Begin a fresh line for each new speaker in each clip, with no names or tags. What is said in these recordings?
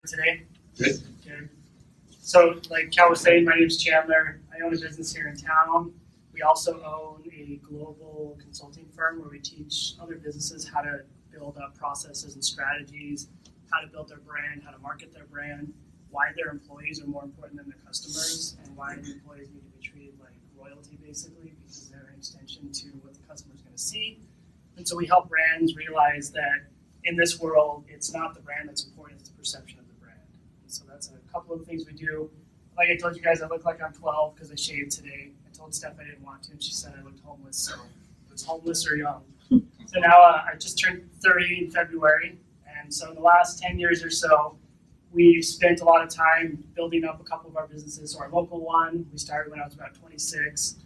Today?
Good.
Good. So, like Cal was saying, my name is Chandler. I own a business here in town. We also own a global consulting firm where we teach other businesses how to build up processes and strategies, how to build their brand, how to market their brand, why their employees are more important than their customers, and why the employees need to be treated like royalty, basically, because they're an extension to what the customer is going to see. And so we help brands realize that in this world, it's not the brand that's important, it's the perception of the brand. And so that's a couple of things we do. Like I told you guys, I look like I'm 12 because I shaved today. I told Steph I didn't want to, and she said I looked homeless. So it's homeless or young. So now I just turned 30 in February. And so in the last 10 years or so, we've spent a lot of time building up a couple of our businesses. So our local one, we started when I was about 26.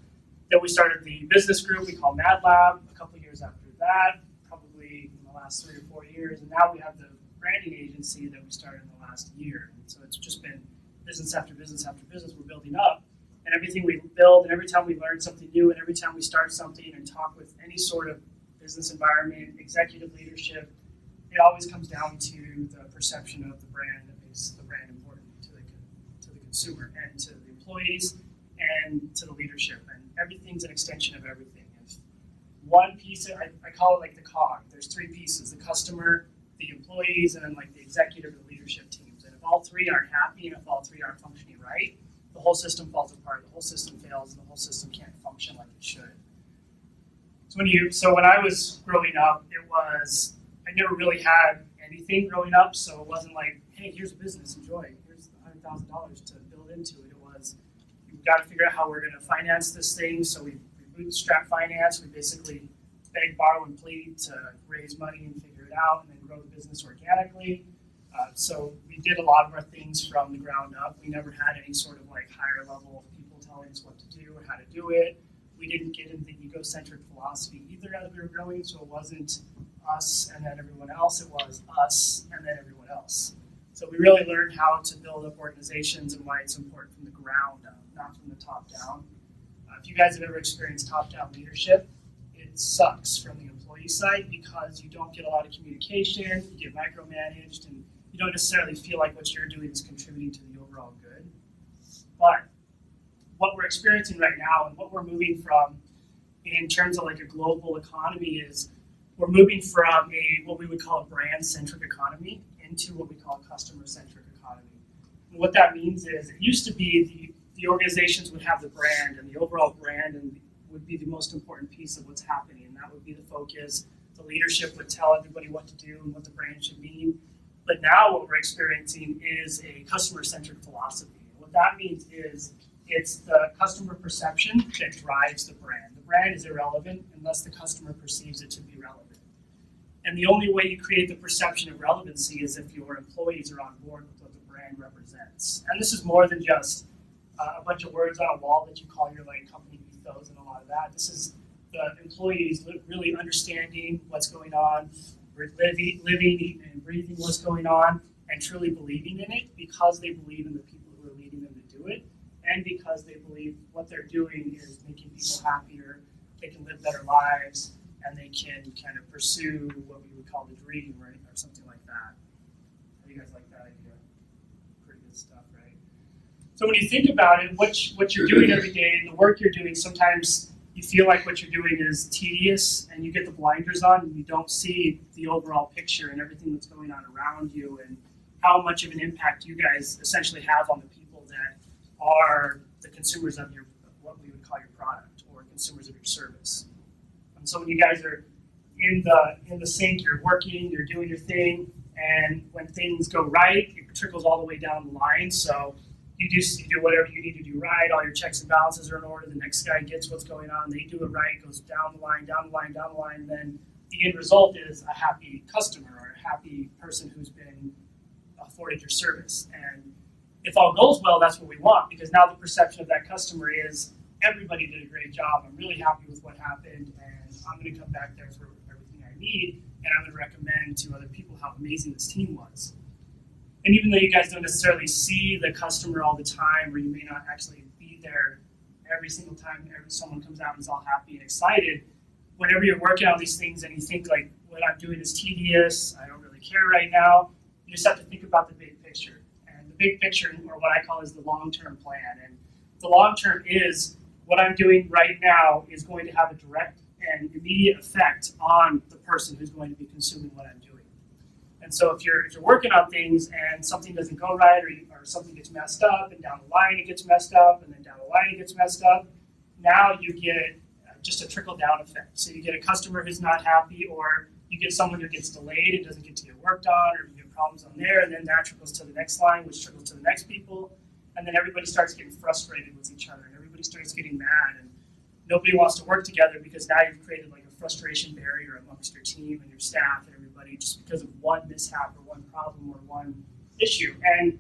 Then we started the business group we call Mad Lab a couple of years after that, probably in the last 3 or 4 years. And now we have the branding agency that we started in the last year. And so it's just been business after business after business we're building up. And everything we build, and every time we learn something new, and every time we start something and talk with any sort of business environment, executive leadership, it always comes down to the perception of the brand that makes the brand important to the consumer and to the employees and to the leadership. And everything's an extension of everything. If one piece, I call it like the cog. There's 3 pieces: the customer, the employees, and then like the executive and leadership teams. And if all 3 aren't happy and if all 3 aren't functioning right, the whole system falls apart, the whole system fails, and the whole system can't function like it should. So when I was growing up, I never really had anything growing up, so it wasn't like, hey, here's a business, enjoy, here's $100,000 to build into it. It was, we've got to figure out how we're going to finance this thing, so we bootstrap finance. We basically beg, borrow, and plead to raise money and figure it out, and then grow the business organically. So we did a lot of our things from the ground up. We never had any sort of like higher level of people telling us what to do or how to do it. We didn't get into the egocentric philosophy either as we were growing, so it wasn't us and then everyone else, it was us and then everyone else. So we really learned how to build up organizations and why it's important from the ground up, not from the top down. If you guys have ever experienced top-down leadership, it sucks from the employee side because you don't get a lot of communication, you get micromanaged, and you don't necessarily feel like what you're doing is contributing to the overall good. But what we're experiencing right now and what we're moving from in terms of like a global economy is we're moving from what we would call a brand-centric economy into what we call a customer-centric economy. And what that means is it used to be the organizations would have the brand, and the overall brand and would be the most important piece of what's happening, and that would be the focus. The leadership would tell everybody what to do and what the brand should mean. But now what we're experiencing is a customer-centric philosophy. And what that means is it's the customer perception that drives the brand. The brand is irrelevant unless the customer perceives it to be relevant. And the only way you create the perception of relevancy is if your employees are on board with what the brand represents. And this is more than just a bunch of words on a wall that you call your like company ethos and a lot of that. This is the employees really understanding what's going on, living, eating, and breathing what's going on, and truly believing in it because they believe in the people who are leading them to do it, and because they believe what they're doing is making people happier, they can live better lives, and they can kind of pursue what we would call the dream, right, or something like that. How do you guys like that idea? Pretty good stuff, right? So when you think about it, what you're doing every day, the work you're doing, sometimes you feel like what you're doing is tedious and you get the blinders on and you don't see the overall picture and everything that's going on around you and how much of an impact you guys essentially have on the people that are the consumers of what we would call your product or consumers of your service. And so when you guys are in the sink, you're working, you're doing your thing, and when things go right, it trickles all the way down the line. So you do whatever you need to do right, all your checks and balances are in order, the next guy gets what's going on, they do it right, goes down the line, and then the end result is a happy customer or a happy person who's been afforded your service. And if all goes well, that's what we want, because now the perception of that customer is everybody did a great job, I'm really happy with what happened, and I'm going to come back there for everything I need, and I'm going to recommend to other people how amazing this team was. And even though you guys don't necessarily see the customer all the time, or you may not actually be there every single time someone comes out and is all happy and excited, whenever you're working on these things and you think like, what I'm doing is tedious, I don't really care right now, You just have to think about the big picture. And the big picture, or what I call is the long-term plan. And the long-term is what I'm doing right now is going to have a direct and immediate effect on the person who's going to be consuming what I'm doing. And so if you're working on things and something doesn't go right, or something gets messed up, and down the line it gets messed up, and then down the line it gets messed up, now you get just a trickle-down effect. So you get a customer who's not happy, or you get someone who gets delayed and doesn't get to get work done, or you get problems on there, and then that trickles to the next line, which trickles to the next people, and then everybody starts getting frustrated with each other, and everybody starts getting mad, and nobody wants to work together because now you've created like a frustration barrier amongst your team and your staff and everybody just because of one mishap or one problem or one issue. And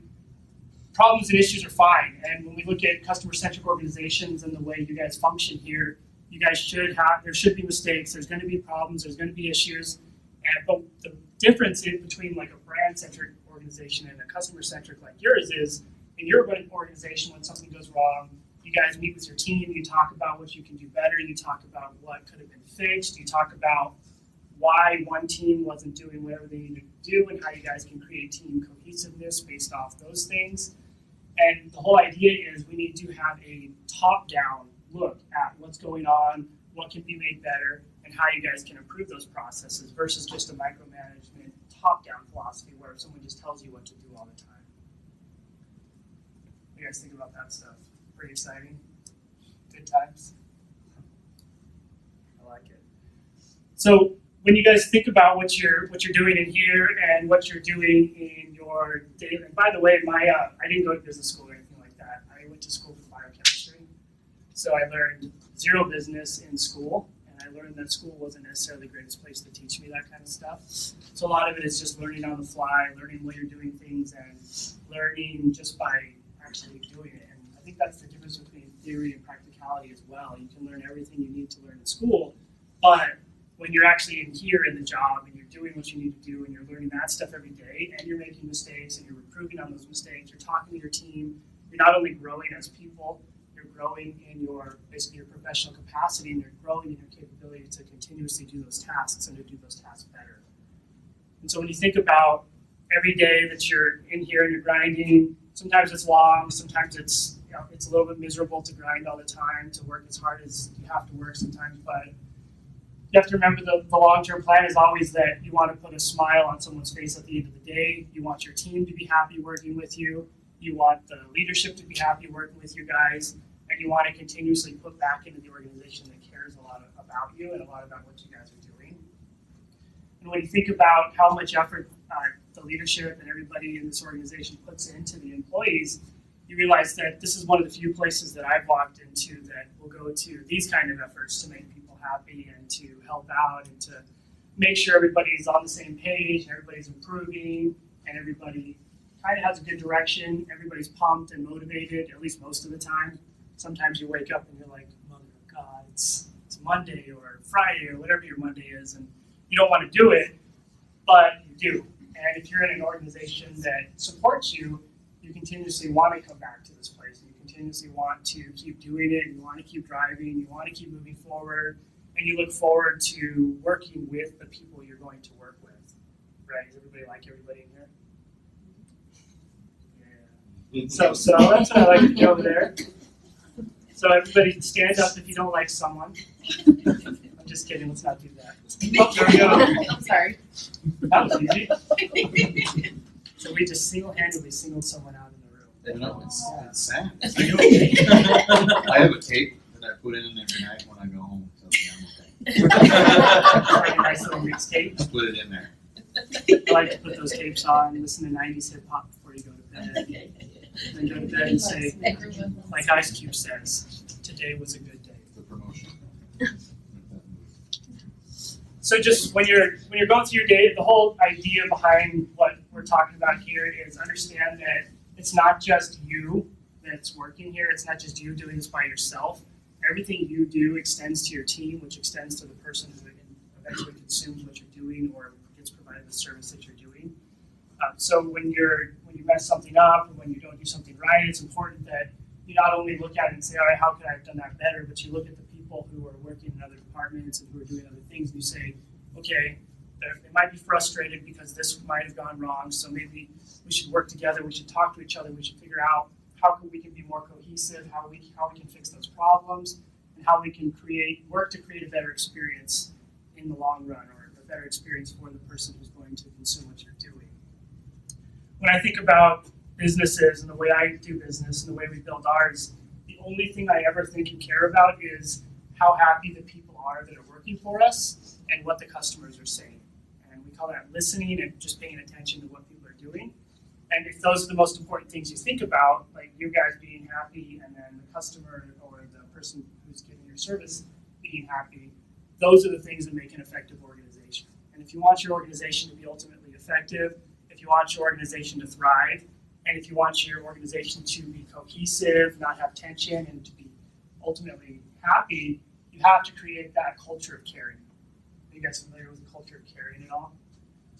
problems and issues are fine. And when we look at customer-centric organizations and the way you guys function here, you guys there should be mistakes, there's going to be problems, there's going to be issues. But the difference between like a brand-centric organization and a customer-centric like yours is, in your organization, when something goes wrong, you guys meet with your team, you talk about what you can do better, you talk about what could have been fixed, you talk about why one team wasn't doing whatever they needed to do and how you guys can create team cohesiveness based off those things. And the whole idea is we need to have a top-down look at what's going on, what can be made better, and how you guys can improve those processes versus just a micromanagement top-down philosophy where someone just tells you what to do all the time. What do you guys think about that stuff? Pretty exciting? Good times? I like it. So when you guys think about what you're doing in here and what you're doing in your daily, and by the way, I didn't go to business school or anything like that. I went to school for biochemistry. So I learned zero business in school, and I learned that school wasn't necessarily the greatest place to teach me that kind of stuff. So a lot of it is just learning on the fly, learning while you're doing things, and learning just by actually doing it. And I think that's the difference between theory and practicality as well. You can learn everything you need to learn in school, but when you're actually in here in the job and you're doing what you need to do and you're learning that stuff every day and you're making mistakes and you're improving on those mistakes, you're talking to your team, you're not only growing as people, you're growing in basically your professional capacity, and you're growing in your capability to continuously do those tasks and to do those tasks better. And so when you think about every day that you're in here and you're grinding, sometimes it's long, sometimes it's a little bit miserable to grind all the time, to work as hard as you have to work sometimes, but you have to remember the long-term plan is always that you want to put a smile on someone's face at the end of the day. You want your team to be happy working with you. You want the leadership to be happy working with you guys. And you want to continuously put back into the organization that cares a lot about you and a lot about what you guys are doing. And when you think about how much effort the leadership and everybody in this organization puts into the employees, you realize that this is one of the few places that I've walked into that will go to these kind of efforts to make people happy and to help out and to make sure everybody's on the same page and everybody's improving and everybody kind of has a good direction. Everybody's pumped and motivated, at least most of the time. Sometimes you wake up and you're like, mother of God, it's Monday or Friday or whatever your Monday is, and you don't want to do it, but you do. And if you're in an organization that supports you, you continuously want to come back to this place. You continuously want to keep doing it. You want to keep driving. You want to keep moving forward. And you look forward to working with the people you're going to work with. Right? Does everybody like everybody in here? Yeah. So that's what I like to do over there. So everybody stand up if you don't like someone. I'm just kidding. Let's not do that. Oh, there we go.
I'm sorry.
That was easy. So we just single-handedly singled someone out in the room.
No, it's sad.
Are you okay?
I have a tape that I put in every night when I go home. So
Like a nice little mixtape.
I put it in there.
I like to put those tapes on and listen to 90s hip hop before you go to bed. Then go to bed and say, like Ice Cube says, today was a good day.
The promotion.
So just when you're going through your day, the whole idea behind what we're talking about here is understand that it's not just you that's working here. It's not just you doing this by yourself. Everything you do extends to your team, which extends to the person who eventually consumes what you're doing or gets provided the service that you're doing. So when you mess something up or when you don't do something right, it's important that you not only look at it and say, all right, how could I have done that better, but you look at the people who are working in other departments and who are doing other things and you say, okay, they might be frustrated because this might have gone wrong, so maybe we should work together, we should talk to each other, we should figure out how we can be more cohesive, how we can fix those problems, and how we can work to create a better experience in the long run, or a better experience for the person who's going to consume what you're doing. When I think about businesses and the way I do business and the way we build ours, the only thing I ever think and care about is how happy the people are that are working for us and what the customers are saying. And we call that listening and just paying attention to what people are doing. And if those are the most important things you think about, like you guys being happy and then the customer or the person who's giving your service being happy, those are the things that make an effective organization. And if you want your organization to be ultimately effective, if you want your organization to thrive, and if you want your organization to be cohesive, not have tension, and to be ultimately happy, you have to create that culture of caring. Are you guys familiar with the culture of caring at all?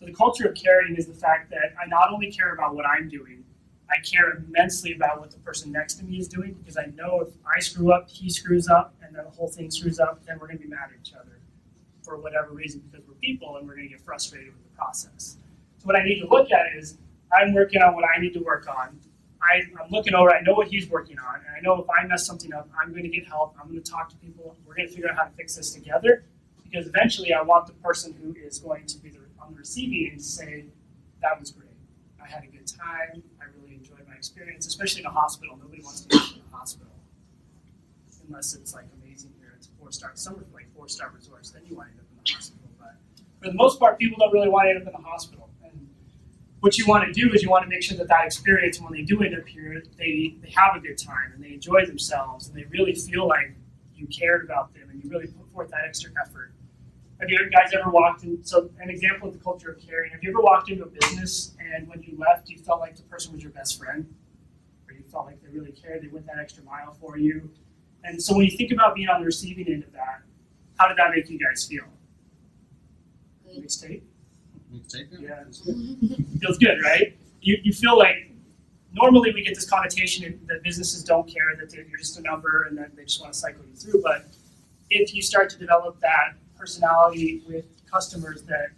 So the culture of caring is the fact that I not only care about what I'm doing, I care immensely about what the person next to me is doing, because I know if I screw up, he screws up, and then the whole thing screws up, then we're going to be mad at each other for whatever reason, because we're people and we're going to get frustrated with the process. So what I need to look at is, I'm working on what I need to work on. I'm looking over, I know what he's working on, and I know if I mess something up, I'm going to get help, I'm going to talk to people, we're going to figure out how to fix this together, because eventually I want the person who is going to be on the receiving end to say, that was great. I had a good time, I really enjoyed my experience, especially in a hospital. Nobody wants to be in a hospital unless it's like amazing here. It's 4-star, some are like 4-star resorts, then you want to end up in the hospital. But for the most part, people don't really want to end up in the hospital. What you want to do is you want to make sure that experience, when they do end up here, they have a good time and they enjoy themselves and they really feel like you cared about them and you really put forth that extra effort. Have you guys ever walked in? So an example of the culture of caring, have you ever walked into a business and when you left, you felt like the person was your best friend? Or you felt like they really cared, they went that extra mile for you? And so when you think about being on the receiving end of that, how did that make you guys feel? Mixtape? Yeah, feels good, right? You feel like normally we get this connotation that businesses don't care, that you're just a number and that they just want to cycle you through. But if you start to develop that personality with customers that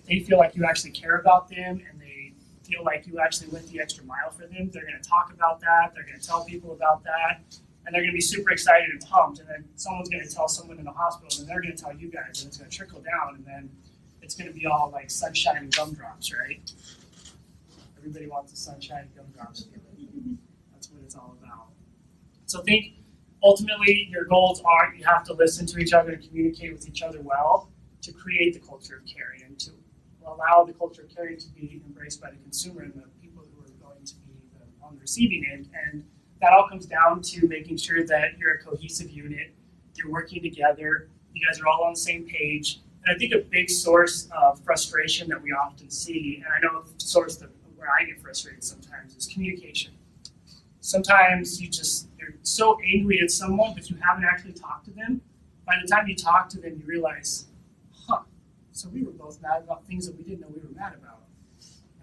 they feel like you actually care about them and they feel like you actually went the extra mile for them, they're going to talk about that, they're going to tell people about that, and they're going to be super excited and pumped. And then someone's going to tell someone in the hospital, and they're going to tell you guys, and it's going to trickle down, and then it's going to be all like sunshine and gumdrops, right? Everybody wants the sunshine and gumdrops feeling. That's what it's all about. So think, ultimately, your goals are you have to listen to each other and communicate with each other well to create the culture of caring and to allow the culture of caring to be embraced by the consumer and the people who are going to be on the receiving end. And that all comes down to making sure that you're a cohesive unit, you're working together, you guys are all on the same page. And I think a big source of frustration that we often see, and I know a source where I get frustrated sometimes, is communication. Sometimes you're so angry at someone, but you haven't actually talked to them. By the time you talk to them, you realize, so we were both mad about things that we didn't know we were mad about.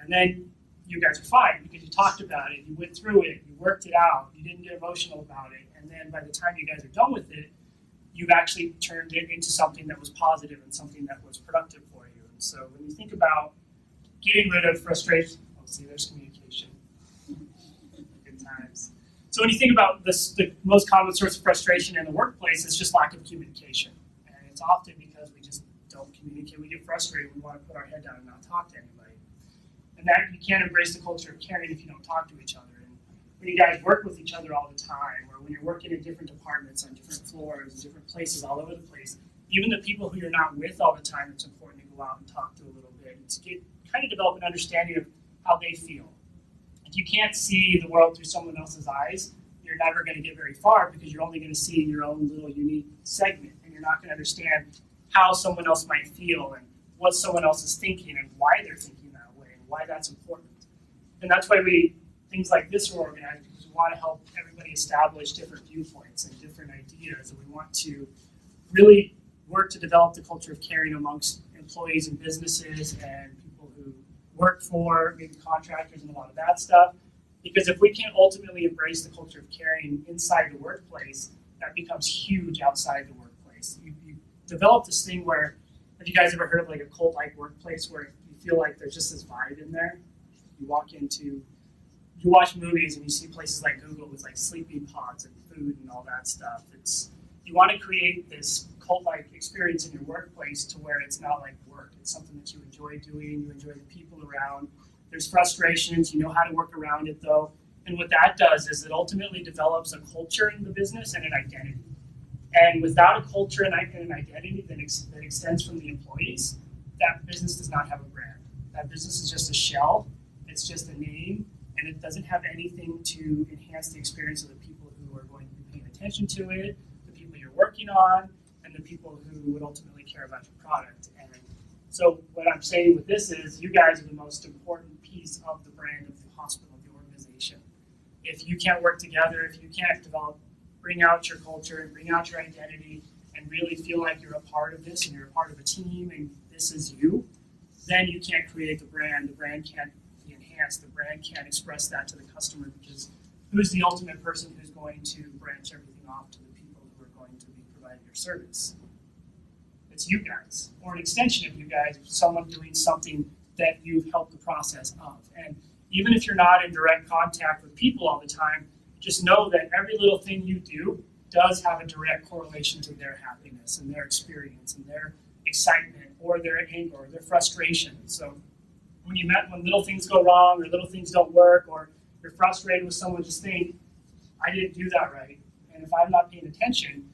And then you guys are fine because you talked about it, you went through it, you worked it out, you didn't get emotional about it. And then by the time you guys are done with it, you've actually turned it into something that was positive and something that was productive for you. And so when you think about getting rid of frustration, there's communication. Good times. So when you think about this, the most common source of frustration in the workplace is just lack of communication. And it's often because we just don't communicate. We get frustrated. We want to put our head down and not talk to anybody. And that you can't embrace the culture of caring if you don't talk to each other. And when you guys work with each other all the time, or when you're working in different departments on different floors, different places all over the place, even the people who you're not with all the time, it's important to go out and talk to a little bit and to kind of develop an understanding of how they feel. If you can't see the world through someone else's eyes, you're never going to get very far because you're only going to see your own little unique segment, and you're not going to understand how someone else might feel and what someone else is thinking and why they're thinking that way and why that's important. And that's why things like this are organized, because we want to help everybody establish different viewpoints and different ideas, and we want to really work to develop the culture of caring amongst employees and businesses and people who work for maybe contractors and a lot of that stuff. Because if we can't ultimately embrace the culture of caring inside the workplace, that becomes huge outside the workplace. You develop this thing where Have you guys ever heard of like a cult-like workplace where you feel like there's just this vibe in there? You watch movies and you see places like Google with like sleeping pods and food and all that stuff. You want to create this cult-like experience in your workplace to where it's not like work. It's something that you enjoy doing, you enjoy the people around. There's frustrations, you know how to work around it though. And what that does is it ultimately develops a culture in the business and an identity. And without a culture and an identity that extends from the employees, that business does not have a brand. That business is just a shell, it's just a name, and it doesn't have anything to enhance the experience of the people who are going to be paying attention to it, the people you're working on, and the people who would ultimately care about your product. And so what I'm saying with this is you guys are the most important piece of the brand of the hospital, of the organization. If you can't work together, if you can't bring out your culture and bring out your identity and really feel like you're a part of this and you're a part of a team and this is you, then you can't create the brand. The brand can't be enhanced. The brand can't express that to the customer because who's the ultimate person who's going to branch everything off to the people who are going to be providing your service? It's you guys, or an extension of you guys, someone doing something that you've helped the process of. And even if you're not in direct contact with people all the time, just know that every little thing you do does have a direct correlation to their happiness and their experience and their excitement or their anger or their frustration. So when little things go wrong or little things don't work or you're frustrated with someone, just think, I didn't do that right. And if I'm not paying attention,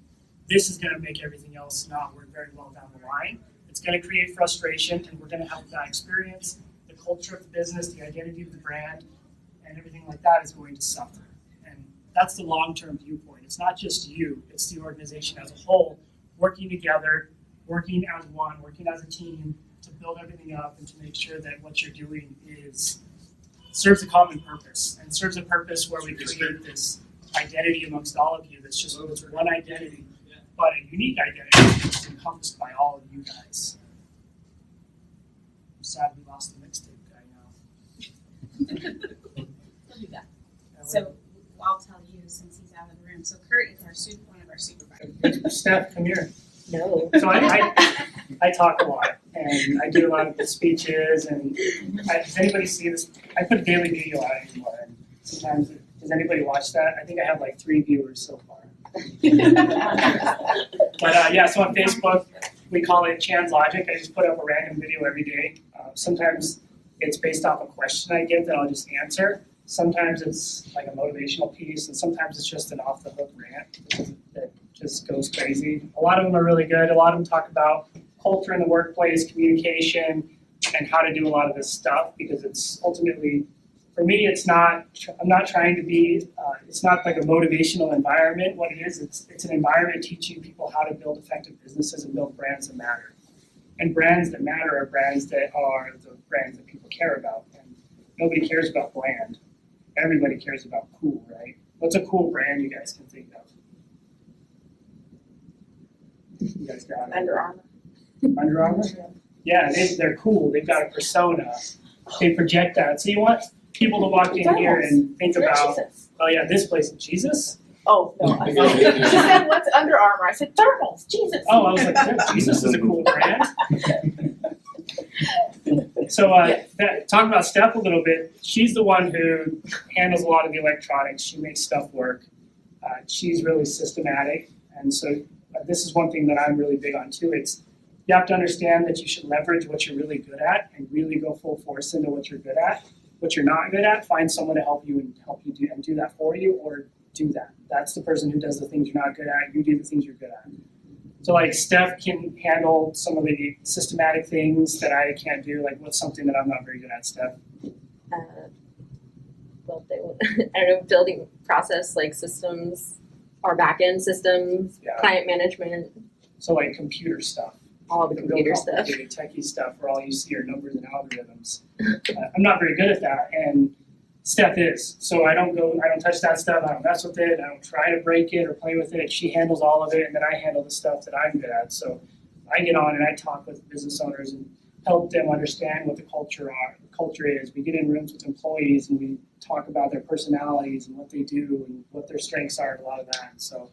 this is going to make everything else not work very well down the line. It's going to create frustration, and we're going to help that experience, the culture of the business, the identity of the brand, and everything like that is going to suffer. And that's the long-term viewpoint. It's not just you, it's the organization as a whole, working together, working as one, working as a team to build everything up and to make sure that what you're doing serves a common purpose, and serves a purpose where we create this identity amongst all of you that's just one identity, but a unique identity that's encompassed by all of you guys. I'm sad we lost the mixtape guy now.
He'll be back. So I'll tell you since he's out of the room. So Kurt is one of our supervisors.
Steph, come here.
No.
So I talk a lot, and I do a lot of the speeches, and does anybody see this? I put a daily video out anymore, and sometimes, does anybody watch that? I think I have like 3 viewers so far. But yeah, so on Facebook, we call it Chan's Logic. I just put up a random video every day. Sometimes it's based off a question I get that I'll just answer. Sometimes it's like a motivational piece, and sometimes it's just an off-the-hook rant that just goes crazy. A lot of them are really good. A lot of them talk about culture in the workplace, communication, and how to do a lot of this stuff, because it's ultimately, for me, I'm not trying to be, it's not like a motivational environment. What it is, it's an environment teaching people how to build effective businesses and build brands that matter. And brands that matter are brands that are the brands that people care about. And nobody cares about bland. Everybody cares about cool, right? What's a cool brand you guys can think of? You guys got it?
Under Armour.
Under Armour? Yeah, they're cool. They've got a persona. They project that. So you want people to walk in here and think about, oh yeah, this place is Jesus?
Oh, no. I she said, what's Under Armour? I said, thermals. Jesus.
Oh, I was like, yeah, Jesus is a cool brand. So talk about Steph a little bit. She's the one who handles a lot of the electronics. She makes stuff work. She's really systematic. And so this is one thing that I'm really big on too. You have to understand that you should leverage what you're really good at and really go full force into what you're good at. What you're not good at, find someone to help you do that for you, or do that. That's the person who does the things you're not good at. You do the things you're good at. So like Steph can handle some of the systematic things that I can't do. Like what's something that I'm not very good at, Steph?
Well, I don't know, building process like systems, our back-end systems,
Yeah.
client management,
So like computer stuff.
all the computer stuff.
Techie stuff where all you see are numbers and algorithms. I'm not very good at that, and Steph is. So I don't touch that stuff. I don't mess with it. I don't try to break it or play with it. She handles all of it, and then I handle the stuff that I'm good at. So I get on and I talk with business owners and help them understand what the culture is. We get in rooms with employees and we talk about their personalities and what they do and what their strengths are, and a lot of that. So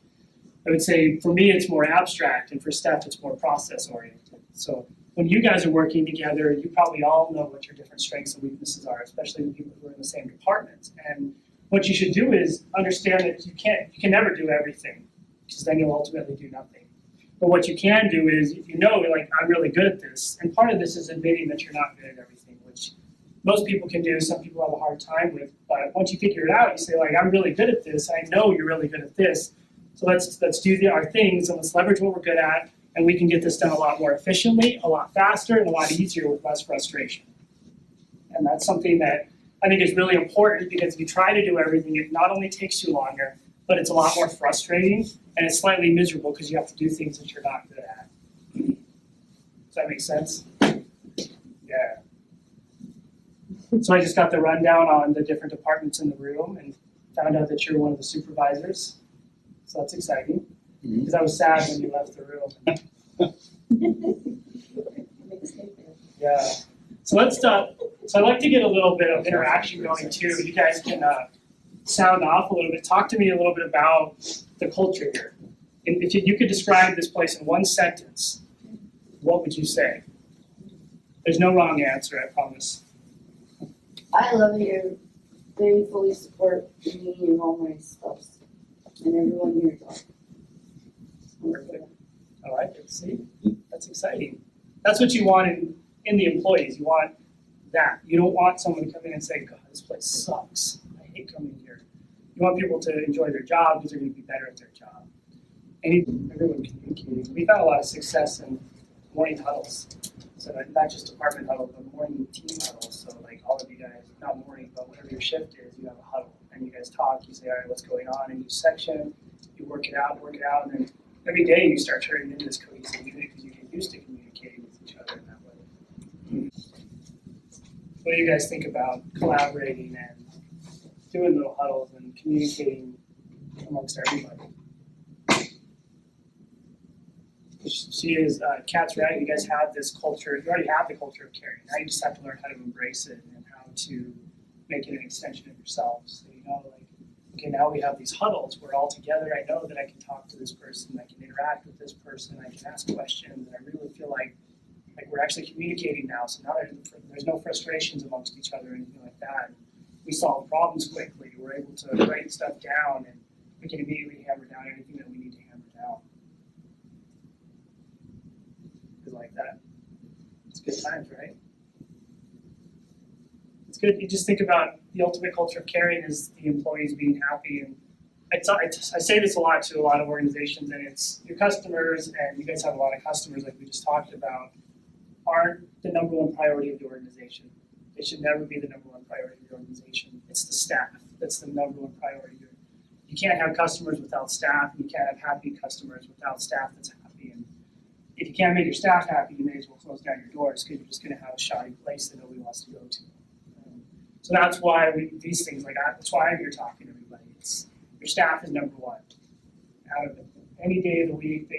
I would say for me it's more abstract, and for Steph it's more process oriented. So when you guys are working together, you probably all know what your different strengths and weaknesses are, especially the people who are in the same department. And what you should do is understand that you can never do everything, because then you'll ultimately do nothing. But what you can do is, if you know, like, I'm really good at this, and part of this is admitting that you're not good at everything, which most people can do, some people have a hard time with, but once you figure it out, you say, like, I'm really good at this, I know you're really good at this, so let's do our things, and let's leverage what we're good at, and we can get this done a lot more efficiently, a lot faster, and a lot easier with less frustration. And that's something that I think is really important, because if you try to do everything, it not only takes you longer, but it's a lot more frustrating, and it's slightly miserable because you have to do things that you're not good at. Does that make sense? Yeah. So I just got the rundown on the different departments in the room and found out that you're one of the supervisors. So that's exciting, because I was sad when you left the room. Yeah. So let's so I'd like to get a little bit of interaction going too. You guys can sound off a little bit. Talk to me a little bit about the culture here. If you could describe this place in one sentence, what would you say? There's no wrong answer, I promise.
I love it here. They fully support me and all my stuff. And everyone here is awesome.
Perfect. I like it. See? That's exciting. That's what you want in the employees. You want that. You don't want someone to come in and say, God, this place sucks. I hate coming here. You want people to enjoy their job because they're going to be better at their job. And everyone communicating. We've had a lot of success in morning huddles. So not just department huddle, but morning team huddles. So like all of you guys, not morning, but whatever your shift is, you have a huddle. And you guys talk, you say, all right, what's going on in each section? You work it out, and then every day you start turning into this cohesive unit because you get used to communicating with each other in that way. What do you guys think about collaborating and doing little huddles and communicating amongst everybody? She is, Kat's right, you guys have this culture, you already have the culture of caring. Now you just have to learn how to embrace it and how to make it an extension of yourselves. So you know, like, okay, now we have these huddles, we're all together, I know that I can talk to this person, I can interact with this person, I can ask questions, and I really feel like we're actually communicating now, so now there's no frustrations amongst each other or anything like that. We solve problems quickly, we're able to write stuff down, and we can immediately hammer down anything that we need to hammer down. Like that. It's good times, right? It's good. You just think about the ultimate culture of caring is the employees being happy. And I say this a lot to a lot of organizations, and it's your customers, and you guys have a lot of customers like we just talked about, aren't the number one priority of the organization. They should never be the number one priority of the organization. It's the staff that's the number one priority. You can't have customers without staff. You can't have happy customers without staff that's happy. And if you can't make your staff happy, you may as well close down your doors because you're just going to have a shoddy place that nobody wants to go to. So that's why these things like that. That's why I'm here talking to everybody. It's your staff is number one. Out of any day of the week,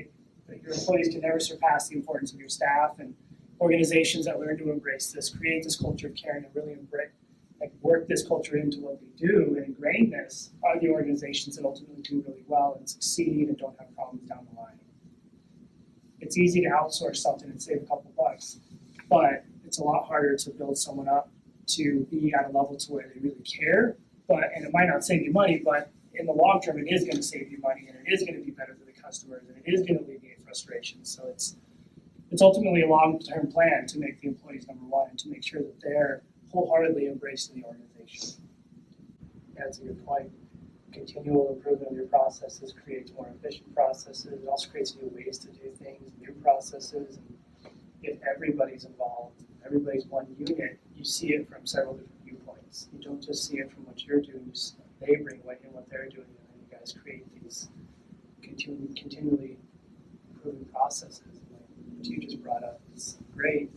your employees can never surpass the importance of your staff, and organizations that learn to embrace this, create this culture of caring, and really work this culture into what they do and ingrain this are the organizations that ultimately do really well and succeed and don't have problems down the line. It's easy to outsource something and save a couple bucks, but it's a lot harder to build someone up to be at a level to where they really care. And it might not save you money, but in the long term, it is going to save you money, and it is going to be better for the customers, and it is going to alleviate frustration. So it's ultimately a long-term plan to make the employees number one and to make sure that they're wholeheartedly embracing the organization. That's a good point. Continual improvement of your processes creates more efficient processes. It also creates new ways to do things, new processes. And if everybody's involved, everybody's one unit, you see it from several different viewpoints. You don't just see it from what you're doing, they bring what they're doing, and then you guys create these continually improving processes. Like what you just brought up is great.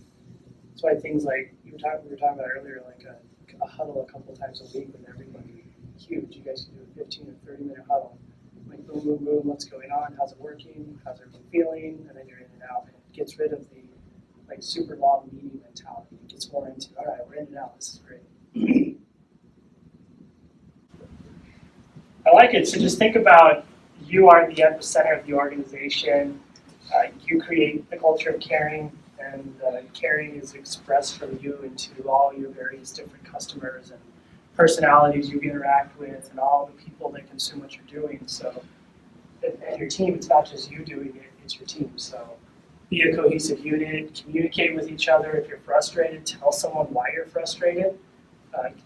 That's why things like we were talking about earlier, like a huddle a couple times a week with everybody. Huge. You guys can do a 15 or 30-minute huddle. Like boom, boom, boom, what's going on? How's it working? How's everyone feeling? And then you're in and out. And it gets rid of the super long meeting mentality. It gets more into, all right, we're in and out. This is great. I like it. So just think about you are the epicenter of the organization. You create the culture of caring, and caring is expressed from you into all your various different customers and personalities you interact with and all the people that consume what you're doing. So, and your team, it's not just you doing it, it's your team. So be a cohesive unit, communicate with each other. If you're frustrated, tell someone why you're frustrated.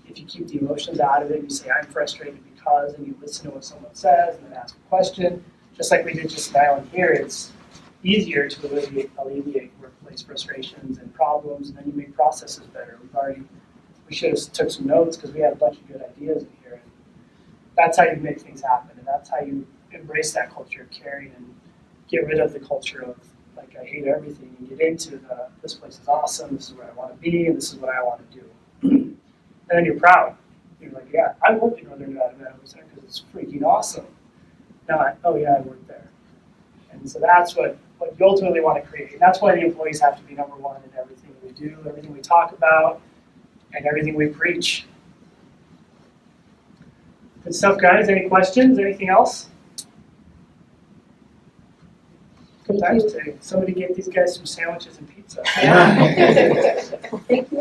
If you keep the emotions out of it, you say, I'm frustrated because, and you listen to what someone says and then ask a question. Just like we did just now in here, it's easier to alleviate workplace frustrations and problems, and then you make processes better. We should have took some notes because we had a bunch of good ideas in here. And that's how you make things happen, and that's how you embrace that culture of caring and get rid of the culture of like I hate everything and get into this place is awesome, this is where I want to be, and this is what I want to do. And then you're proud. You're like, yeah, I worked at Northern Nevada Medical Center because it's freaking awesome. Not, oh yeah, I worked there. And so that's what you ultimately want to create. And that's why the employees have to be number one in everything we do, everything we talk about, and everything we preach. Good stuff, guys. Any questions? Anything else? Good
Thank
times today. Somebody get these guys some sandwiches and pizza.
Thank you.